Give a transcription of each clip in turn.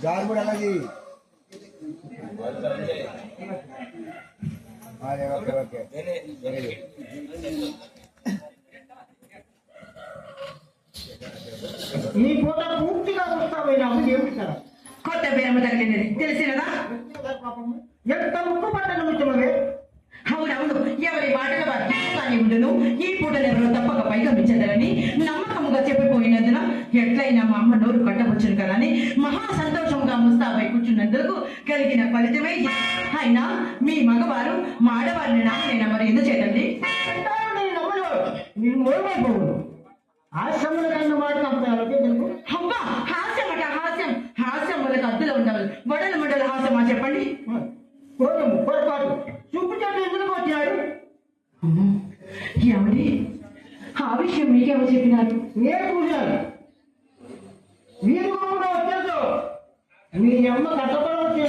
జారుబడి అలాగే okay okay ఈ పూట పూర్తిగా వస్తామైనా ఏమిటి సార్ కొత్త బేరమ్మ తగిలినది తెలిసినదా ఎంత ముక్కు పట్టణ ముఖ్యమే అవునవును ఎవరి మాటల వారి ఉండును ఈ పూటలు ఎవరో తప్పక పైగమించదరని నమ్మకముగా చెప్పిపోయినందున ఎట్లయినా మా అమ్మ నోరు కట్టవచ్చును కదా అని మహా సంతోషంగా ముస్తాబై కూర్చున్నందుకు కలిగిన ఫలితమే. అయినా మీ మగవారు మా ఆడవారిని నాకైనా మరి ఎందుకు చేయండి హాస్యముల కన్నా మాట అబ్బా హాస్యం అట హాస్యం హాస్యం వాళ్ళకి అద్దులో ఉండవాలి వడల మండల హాస్యమా చెప్పండి. పొరపాటు చూపు చెట్టు ఎందుకు వచ్చాడు ఏమండి ఆ విషయం మీకెవరు చెప్పినారు? నేను చూశాను మీరు కూడా వచ్చేది మీ అమ్మ కట్టపడవచ్చు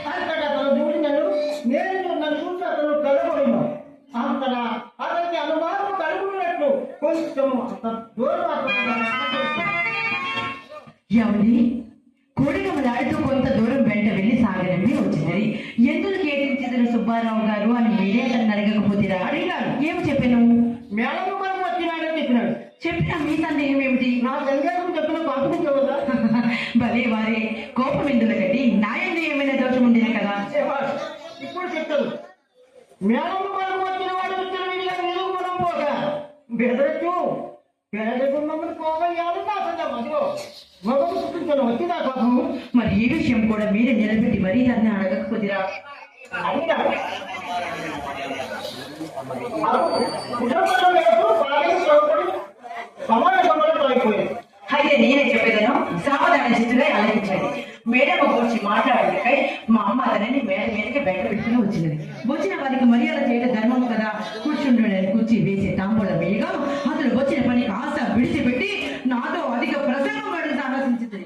అక్కడ అతను చూసినాను నేను నన్ను చూసి అతను కలగొడినా అక్కడ అతనికి అనుమానం కలుగుతున్నట్లు కొంచెం దూరం ఏమండి కోడిగమలాడుతూ కొంత దూరం వెంట వెళ్ళి సాగరండి వచ్చినది. ఎందుకు కేటించిన సుబ్బారావు గారు అని మీరే అతను అడగకపోతేరా? అడిగారు. ఏమి చెప్పాను? మేడం గారు వచ్చినాడని చెప్పినాడు. చెప్పిన మీ సందేహం ఏమిటి? నా సందేహం చెప్పిన పంపించవద్దా? భలే వారే కోపం ఎందుకండి నాయంలో ఏమైనా దోషం ఉండేది కదా. ఇప్పుడు చెప్తాను మేడం గారు వచ్చిన వాడు మీరు మనం పోక బెదరచ్చు బెదరకున్నప్పుడు పోగయ్యాలి నా సందేహం మగం చూపించాను వచ్చిందా పాపము. మరి ఈ విషయం కూడా మీరే నిలబెట్టి మరీ దాన్ని అడగకపోతిరా? అయితే నేనే చెప్పేదను సావధాన చిత్తుగా ఆలోచించండి. మేడం గురించి మాట్లాడేకై మా అమ్మ అతనిని మేడ మీదకి బయట పెట్టుకుని వచ్చినది. వచ్చిన వారికి మర్యాద చేయడం ధర్మం కదా. కూర్చుండని కూర్చి వేసే తాంబూలం వేయగా అతను వచ్చిన పని ఆశ విడిచిపెట్టి నాతో అధిక ప్రసంగం పడి ఆలోచించింది.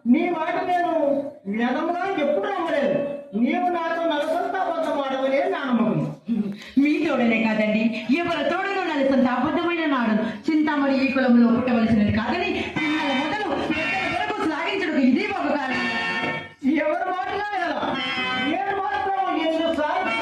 నీ మాట నేను వ్యధముగా ఎప్పుడు నమ్మలేదు. నీవు నాతో నలసంత అబద్ధం ఆడవలే నా నమ్మకం. మీ తోడనే కాదండి ఎవరి తోడను నలసంత అబద్ధమైన నాడు చింతామణి ఈ కులంలో పుట్టవలసినది కాదని పిల్లల మొదలు వరకు సాగించడం ఇదే ఒక కారణం. ఎవరు మాట్లాడాలా నేను మాత్రం ఎన్నిసార్లు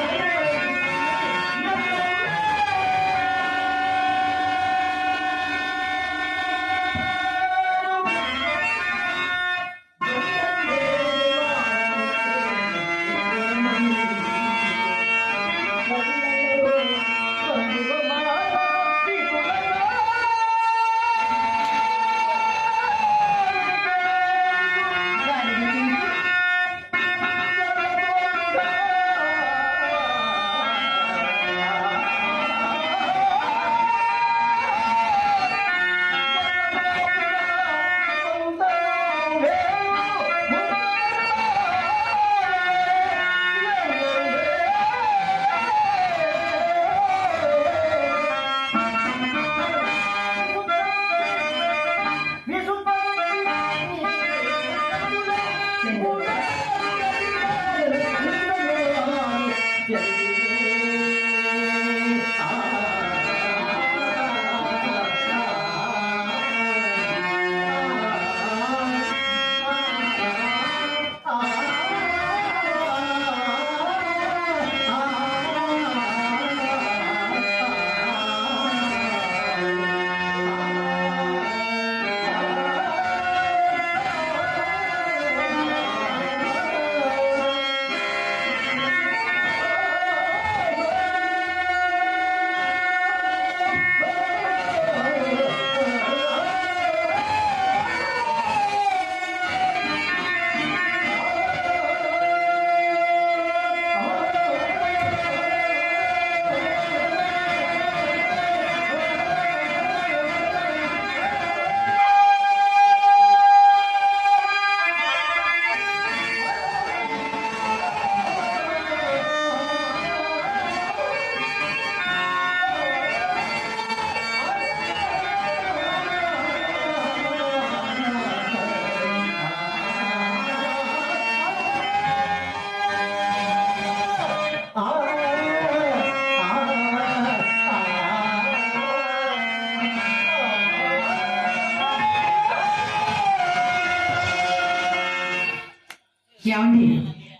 ఏమండి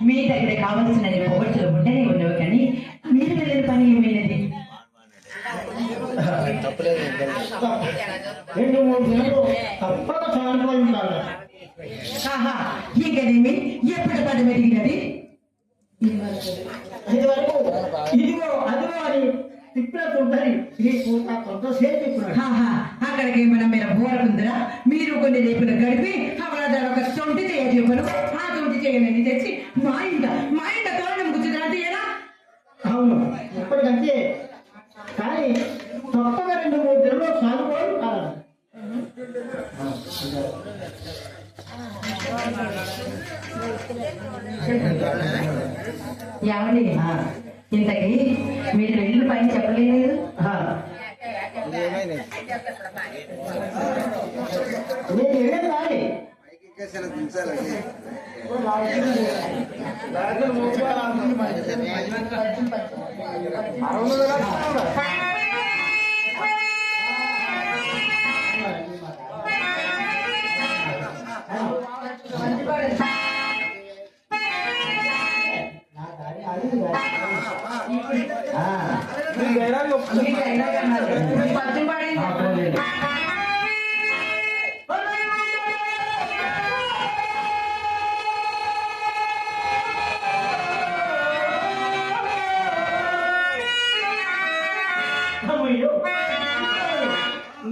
మీ దగ్గర కావలసిన పొగడ్తలు ఉంటేనే ఉండవు కానీ మీరు వెళ్ళిన పని ఏమైనది? తప్పలేదు. 2-3 నెలలు తప్పక సాయంత్రం ఉండాలి. ఆహా ఇంకనేమి ఎప్పుడు పని మెరిగినది? ఇది వరకు ఇదిగో అదిగో అని తిప్పినట్టుంటది. ఈ పూట కొంతసేపు తిప్పినాడు. ఆహా అక్కడికి ఏమైనా మీరు బోరకుందరా? మీరు కొన్ని రేపులు గడిపి అవరాజు ఒక సొంటి చేయ చెప్పను ఆ సొంటి చేయమని తెచ్చి మా ఇంట తోరణం కూర్చుందా తీయరా? అవును ఇప్పటికంటే కానీ తప్పగా 2-3 నెలలు సాగుకోవడం కాదు. ఏమండి ఇంతకీ మీరు వెళ్ళిన పని చెప్పలేదు? నేను వెళ్ళేది రాలి.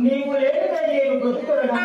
నీవు లేదు నేను బ్రతుకుడా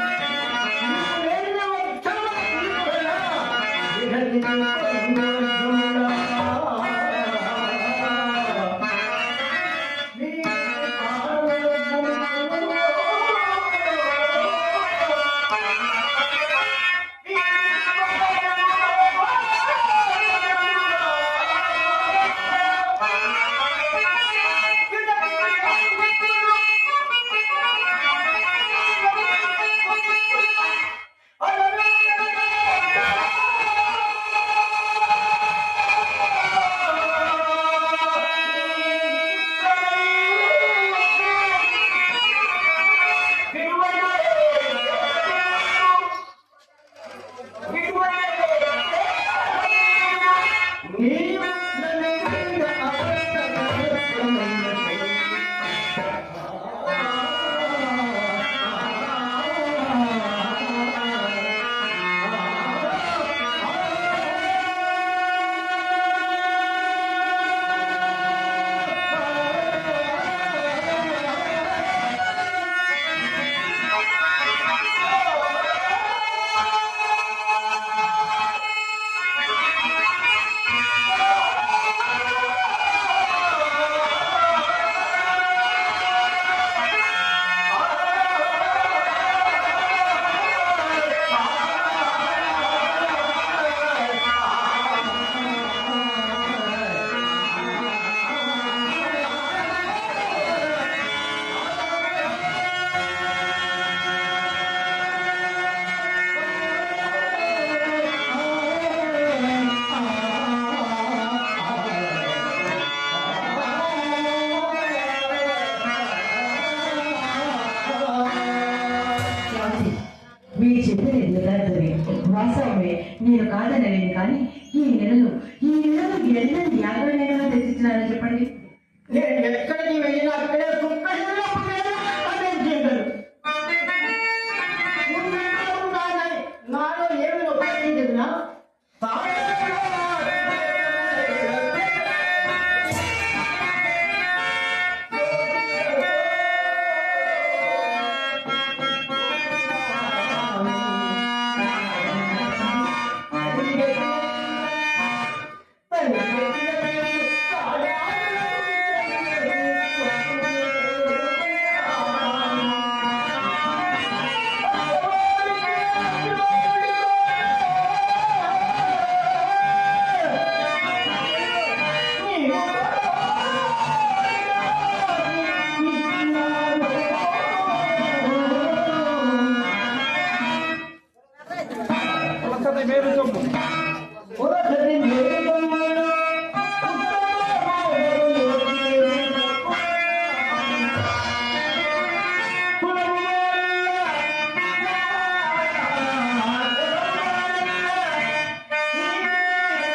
వెళ్ళండి యాదవ నేలలో తెచ్చిచ్చినారని చెప్పండి.